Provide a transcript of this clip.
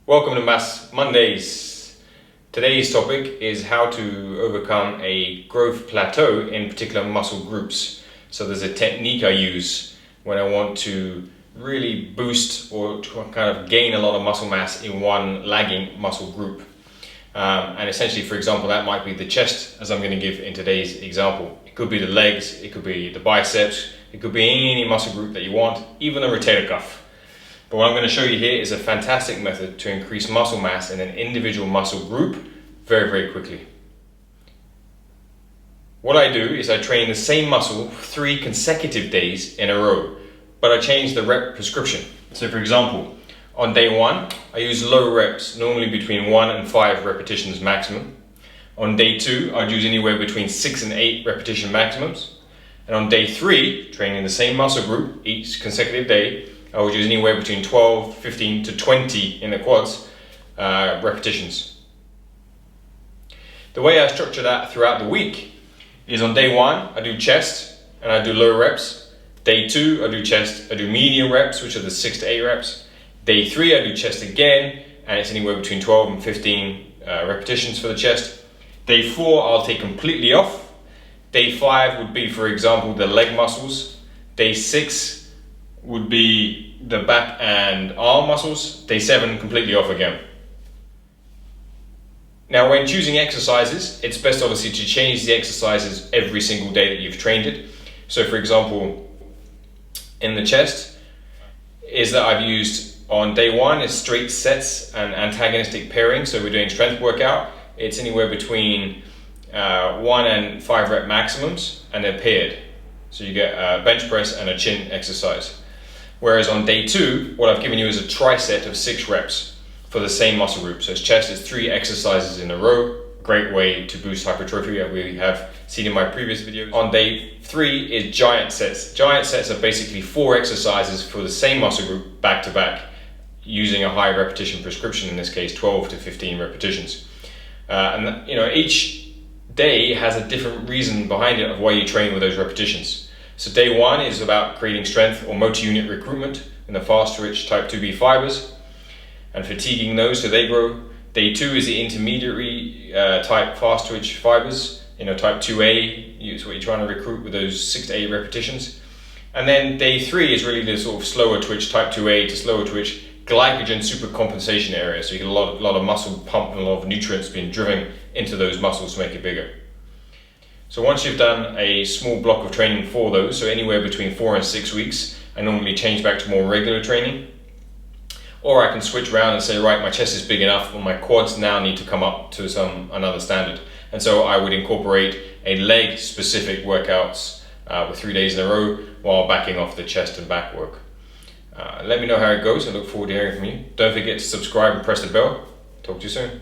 Welcome to Mass Mondays. Today's topic is how to overcome a growth plateau in particular muscle groups. So there's a technique I use when I want to really boost or to kind of gain a lot of muscle mass in one lagging muscle group. And essentially, for example, that might be the chest, as I'm going to give in today's example. It could be the legs, it could be the biceps, it could be any muscle group that you want, even the rotator cuff. But what I'm going to show you here is a fantastic method to increase muscle mass in an individual muscle group very, very quickly. What I do is I train the same muscle 3 consecutive days in a row, but I change the rep prescription. So for example, on day 1, I use low reps, normally between 1 and 5 repetitions maximum. On day 2, I'd use anywhere between 6 and 8 repetition maximums. And on day 3, training the same muscle group each consecutive day, I would use anywhere between 12, 15 to 20 in the quads repetitions. The way I structure that throughout the week is on day 1, I do chest and I do low reps. Day 2, I do chest, I do medium reps, which are the 6 to 8 reps. Day 3, I do chest again, and it's anywhere between 12 and 15 repetitions for the chest. Day 4, I'll take completely off. Day 5 would be, for example, the leg muscles. Day 6 would be the back and arm muscles. Day 7, completely off again. Now, when choosing exercises, it's best obviously to change the exercises every single day that you've trained it. So for example, in the chest, is that I've used on day 1 is straight sets and antagonistic pairing. So we're doing strength workout. It's anywhere between 1 and 5 rep maximums, and they're paired. So you get a bench press and a chin exercise. Whereas on day 2, what I've given you is a tri-set of 6 reps for the same muscle group. So it's chest is 3 exercises in a row. Great way to boost hypertrophy, as we have seen in my previous videos. On day 3 is giant sets. Giant sets are basically 4 exercises for the same muscle group back to back, using a high repetition prescription, in this case 12 to 15 repetitions. And each day has a different reason behind it of why you train with those repetitions. So day 1 is about creating strength or motor unit recruitment in the fast twitch type 2B fibers and fatiguing those so they grow. Day 2 is the intermediary type fast twitch fibers, type 2A, is what you're trying to recruit with those 6 to 8 repetitions. And then day 3 is really the sort of slower twitch type 2A to slower twitch glycogen supercompensation area. So you get a lot of muscle pump and a lot of nutrients being driven into those muscles to make it bigger. So once you've done a small block of training for those, so anywhere between 4 and 6 weeks, I normally change back to more regular training. Or I can switch around and say, right, my chest is big enough, and my quads now need to come up to another standard. And so I would incorporate a leg specific workouts with 3 days in a row while backing off the chest and back work. Let me know how it goes. I look forward to hearing from you. Don't forget to subscribe and press the bell. Talk to you soon.